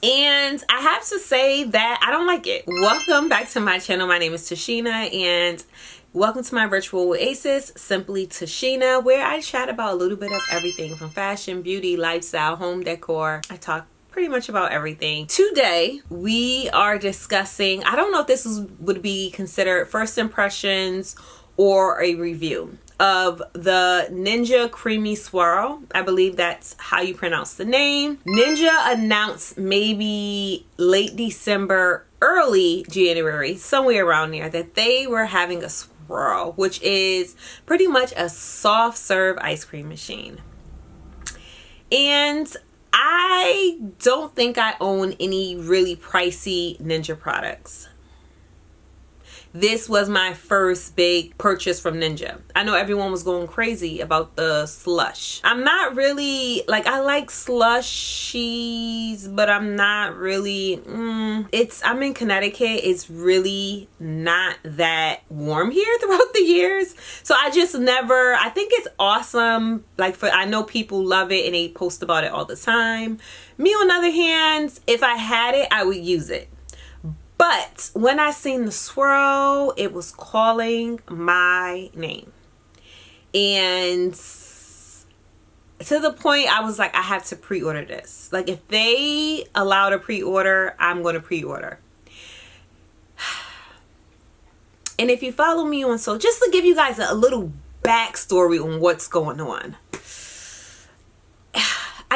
And I have to say that I don't like it. Welcome back to my channel. My name is Tashina, and welcome to my virtual oasis, Simply Tashina, where I chat about a little bit of everything from fashion, beauty, lifestyle, home decor. I talk pretty much about everything. Today we are discussing, I don't know if this would be considered first impressions or a review of the Ninja CREAMi Swirl. I believe that's how you pronounce the name. Ninja announced maybe late December, early January, somewhere around there, that they were having a swirl, which is pretty much a soft serve ice cream machine. And I don't think I own any really pricey Ninja products. This was my first big purchase from Ninja. I know everyone was going crazy about the slush. I'm not really, like, I like slushies, but I'm not really, I'm in Connecticut. It's really not that warm here throughout the years. So I just never, I think it's awesome. Like, I know people love it and they post about it all the time. Me, on the other hand, if I had it, I would use it. But when I seen the swirl, it was calling my name. And to the point I was like, I have to pre-order this. Like, if they allow a pre-order, I'm going to pre-order. And if you follow me on, so just to give you guys a little backstory on what's going on.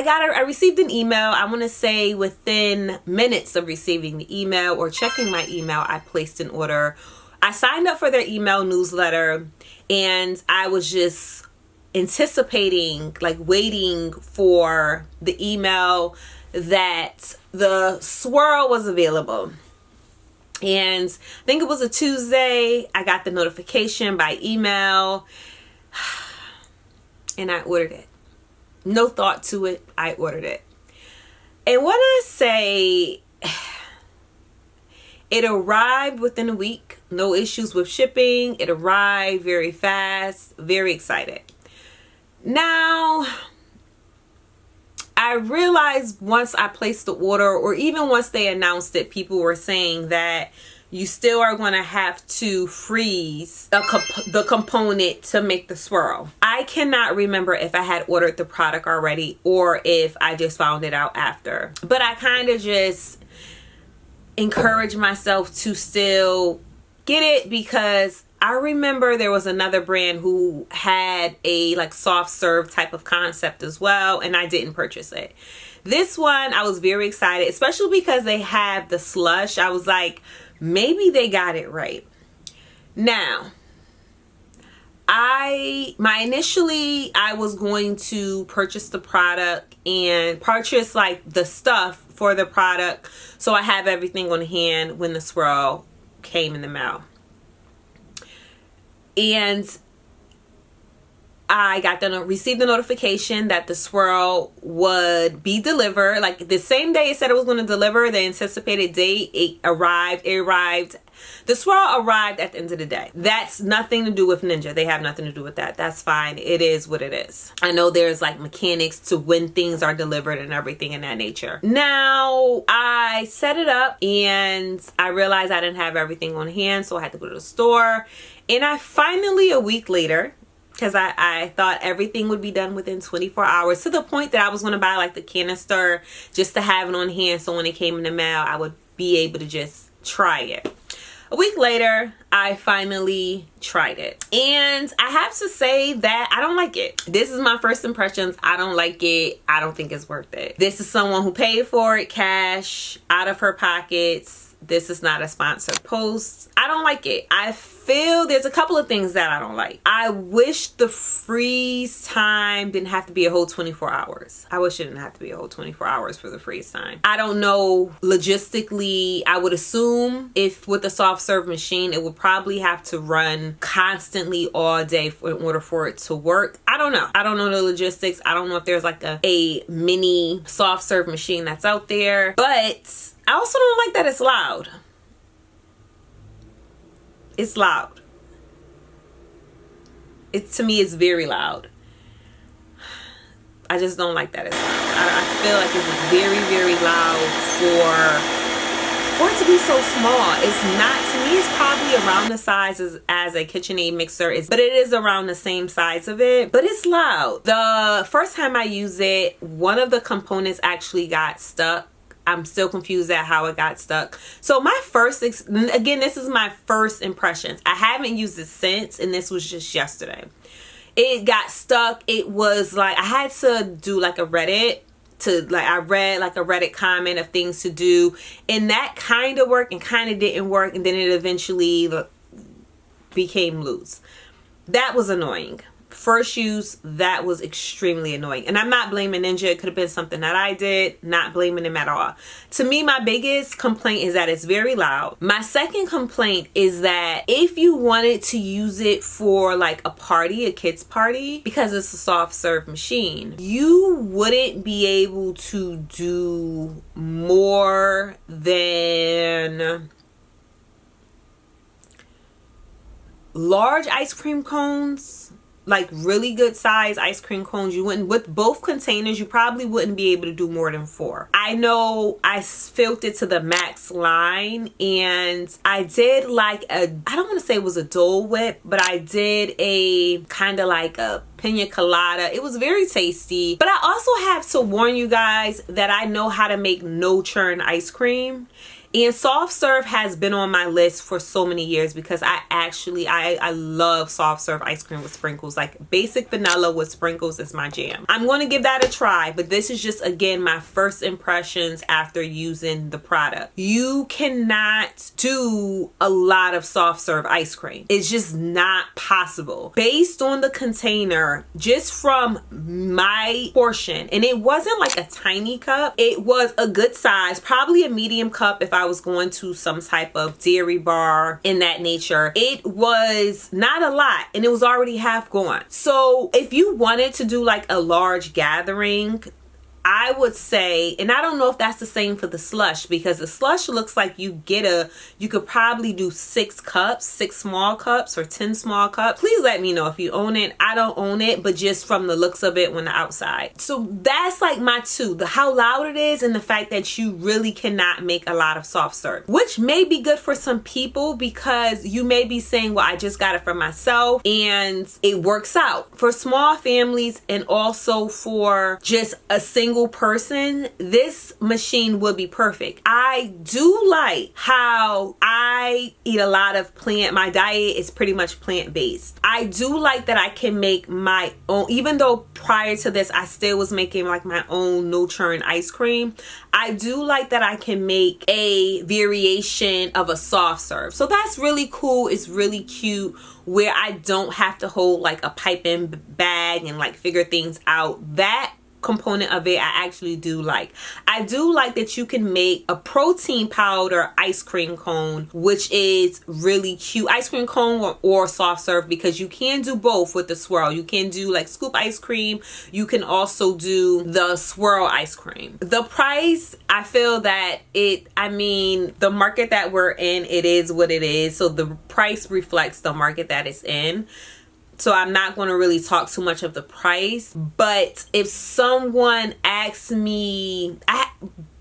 I received an email. I want to say within minutes of receiving the email or checking my email, I placed an order. I signed up for their email newsletter, and I was just anticipating, like waiting for the email that the swirl was available. And I think it was a Tuesday. I got the notification by email and I ordered it. No thought to it, I ordered it. And when I say it arrived within a week, no issues with shipping, it arrived very fast, very excited. Now, I realized once I placed the order, or even once they announced it, people were saying that you still are going to have to freeze the component to make the swirl. I cannot remember if I had ordered the product already or if I just found it out after. But I kind of just encourage myself to still get it, because I remember there was another brand who had a like soft serve type of concept as well, and I didn't purchase it. This one, I was very excited, especially because they have the slush. I was like, maybe they got it right. Now, initially I was going to purchase the product and purchase like the stuff for the product, so I have everything on hand when the swirl came in the mail. And I received the notification that the swirl would be delivered. Like the same day it said it was going to deliver, the anticipated date, it arrived. The swirl arrived at the end of the day. That's nothing to do with Ninja. They have nothing to do with that. That's fine. It is what it is. I know there's like mechanics to when things are delivered and everything in that nature. Now, I set it up and I realized I didn't have everything on hand, so I had to go to the store. And I finally, a week later, because I thought everything would be done within 24 hours, to the point that I was going to buy like the canister just to have it on hand, so when it came in the mail, I would be able to just try it. A week later, I finally tried it. And I have to say that I don't like it. This is my first impressions. I don't like it. I don't think it's worth it. This is someone who paid for it cash, out of her pockets. This is not a sponsored post. I don't like it. I feel there's a couple of things that I don't like. I wish the freeze time didn't have to be a whole 24 hours. I wish it didn't have to be a whole 24 hours for the freeze time. I don't know logistically. I would assume if with the soft serve machine, it would probably have to run constantly all day in order for it to work. I don't know. I don't know the logistics. I don't know if there's like a mini soft serve machine that's out there, but I also don't like that it's loud. It's loud. To me, it's very loud. I just don't like that as loud. I feel like it's very, very loud for it to be so small. It's not, to me, it's probably around the size as a KitchenAid mixer is, but it is around the same size of it, but it's loud. The first time I used it, one of the components actually got stuck. I'm still confused at how it got stuck. So my first, again, this is my first impressions. I haven't used it since, and this was just yesterday. It got stuck. It was like, I had to do like a Reddit I read like a Reddit comment of things to do, and that kind of worked and kind of didn't work, and then it eventually became loose. That was annoying. First use, that was extremely annoying. And I'm not blaming Ninja. It could have been something that I did. Not blaming him at all. To me, my biggest complaint is that it's very loud. My second complaint is that if you wanted to use it for like a party, a kid's party, because it's a soft serve machine, you wouldn't be able to do more than large ice cream cones. Like really good size ice cream cones. You wouldn't, with both containers, you probably wouldn't be able to do more than 4. I know I filled it to the max line, and I did like I don't want to say it was a Dole Whip, but I did a kind of like a pina colada. It was very tasty. But I also have to warn you guys that I know how to make no churn ice cream. And soft serve has been on my list for so many years because I love soft serve ice cream with sprinkles. Like basic vanilla with sprinkles is my jam. I'm going to give that a try, but this is just, again, my first impressions after using the product. You cannot do a lot of soft serve ice cream. It's just not possible. Based on the container, just from my portion, and it wasn't like a tiny cup. It was a good size, probably a medium cup if I was going to some type of dairy bar in that nature. It was not a lot, and it was already half gone. So if you wanted to do like a large gathering, I would say, and I don't know if that's the same for the slush, because the slush looks like you could probably do 6 cups, 6 small cups or 10 small cups. Please let me know if you own it. I don't own it, but just from the looks of it on the outside. So that's like my 2, how loud it is and the fact that you really cannot make a lot of soft serve, which may be good for some people because you may be saying, well, I just got it for myself and it works out. For small families and also for just a single person, this machine would be perfect. I do like how I eat a lot of my diet is pretty much plant-based. I do like that I can make my own, even though prior to this I still was making like my own no churn ice cream. I do like that I can make a variation of a soft serve. So that's really cool. It's really cute where I don't have to hold like a piping bag and like figure things out. That component of it I actually do like. I do like that you can make a protein powder ice cream cone, which is really cute. Ice cream cone or soft serve, because you can do both with the swirl. You can do like scoop ice cream. You can also do the swirl ice cream. The price, I feel that the market that we're in, it is what it is. So the price reflects the market that it's in. So I'm not going to really talk too much of the price. But if someone asks me,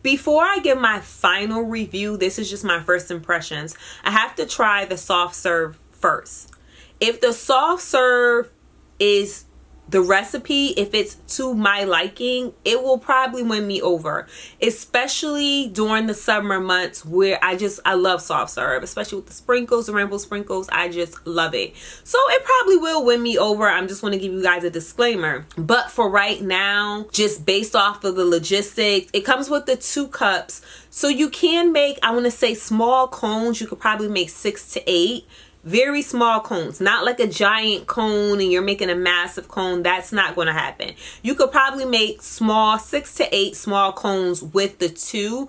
before I give my final review, this is just my first impressions, I have to try the soft serve first. If the soft serve is the recipe, if it's to my liking, it will probably win me over, especially during the summer months where I love soft serve, especially with the sprinkles, the rainbow sprinkles. I just love it. So it probably will win me over. I'm just going to give you guys a disclaimer. But for right now, just based off of the logistics, it comes with the 2 cups. So you can make, I want to say, small cones. You could probably make 6 to 8. Very small cones, not like a giant cone and you're making a massive cone. That's not going to happen. You could probably make 6 to 8 small cones with the 2.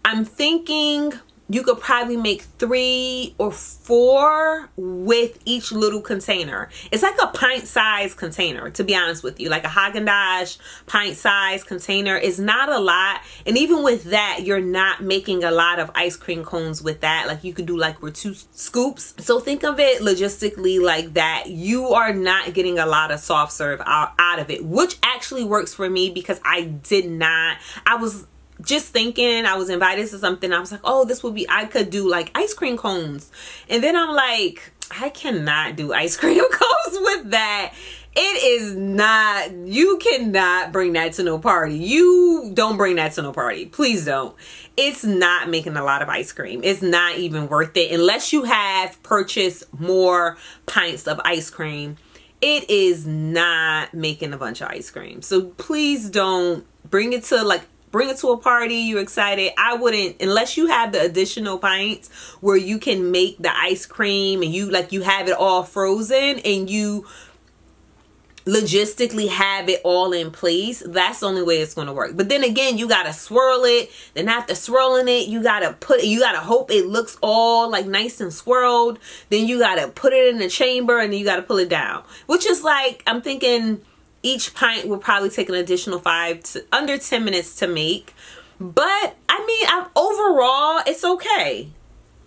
I'm thinking you could probably make 3 or 4 with each little container. It's like a pint-sized container, to be honest with you. Like a Haagen-Dazs pint-sized container is not a lot. And even with that, you're not making a lot of ice cream cones with that. Like you could do like with 2 scoops. So think of it logistically like that. You are not getting a lot of soft serve out of it, which actually works for me because I was just thinking, I was invited to something. I was like, oh, this would be, I could do like ice cream cones. And then I'm like, I cannot do ice cream cones with that. It is not, you cannot bring that to no party. You don't bring that to no party. Please don't. It's not making a lot of ice cream. It's not even worth it unless you have purchased more pints of ice cream. It is not making a bunch of ice cream. So please don't bring it to a party. You're excited. I wouldn't, unless you have the additional pints where you can make the ice cream and you have it all frozen and you logistically have it all in place. That's the only way it's going to work. But then again, you got to swirl it. Then after swirling it, you got to hope it looks all like nice and swirled. Then you got to put it in the chamber and then you got to pull it down, which is like, I'm thinking each pint will probably take an additional 5 to under 10 minutes to make. But I mean, overall, it's okay.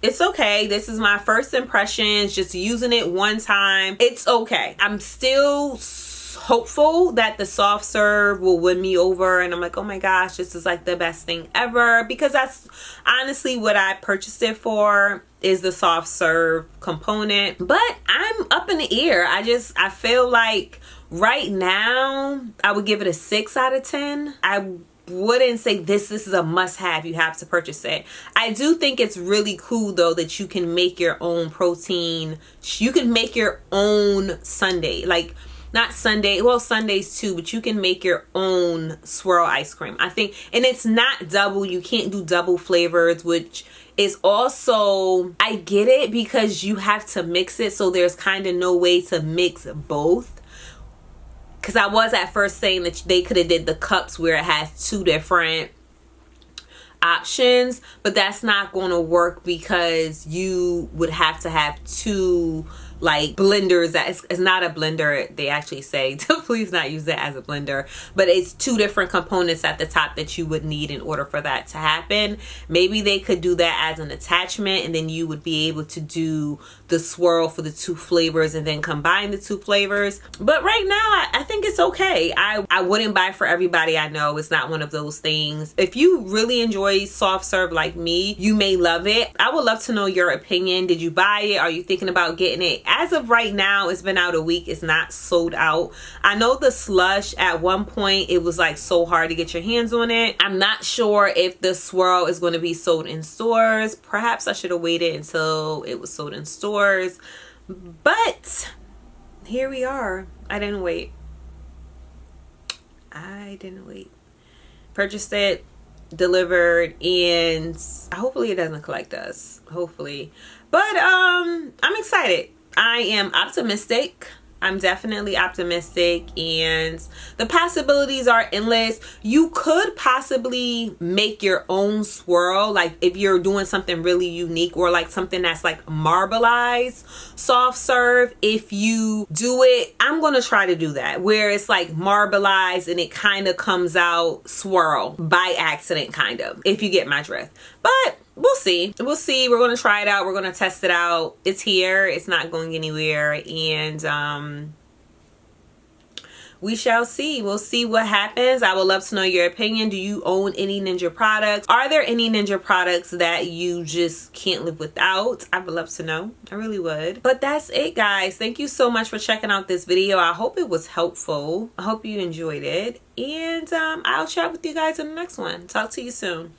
It's okay. This is my first impressions, just using it one time. It's okay. I'm still hopeful that the soft serve will win me over, and I'm like, oh my gosh, this is like the best thing ever, because that's honestly what I purchased it for, is the soft serve component. But I'm up in the air. I feel like right now I would give it a 6 out of 10. I wouldn't say this is a must-have, you have to purchase it. I do think it's really cool though that you can make your own protein. You can make your own sundae, like not sundae, well Sundays too, but you can make your own swirl ice cream, I think. And it's not double, you can't do double flavors, which is also, I get it, because you have to mix it, so there's kind of no way to mix both. Because I was at first saying that they could have did the cups where it has 2 different options, but that's not going to work because you would have to have 2 like blenders. That it's not a blender, they actually say to please not use it as a blender, but it's 2 different components at the top that you would need in order for that to happen. Maybe they could do that as an attachment, and then you would be able to do the swirl for the 2 flavors and then combine the 2 flavors. But right now I think it's okay. I wouldn't buy for everybody. I know it's not one of those things. If you really enjoy soft serve like me, you may love it. I would love to know your opinion. Did you buy it? Are you thinking about getting it? As of right now, it's been out a week. It's not sold out. I know the slush, at one point it was like so hard to get your hands on it. I'm not sure if the swirl is going to be sold in stores. Perhaps I should have waited until it was sold in stores, but here we are. I didn't wait. Purchased it, delivered, and hopefully it doesn't collect us, hopefully. But I'm excited. I am optimistic. I'm definitely optimistic, and the possibilities are endless. You could possibly make your own swirl, like if you're doing something really unique, or like something that's like marbleized soft serve. If you do it, I'm gonna try to do that, where it's like marbleized and it kind of comes out swirl by accident, kind of, if you get my drift. But we'll see. We're going to try it out. We're going to test it out. It's here. It's not going anywhere. And we shall see. We'll see what happens. I would love to know your opinion. Do you own any Ninja products? Are there any Ninja products that you just can't live without? I would love to know. I really would. But that's it, guys. Thank you so much for checking out this video. I hope it was helpful. I hope you enjoyed it. And I'll chat with you guys in the next one. Talk to you soon.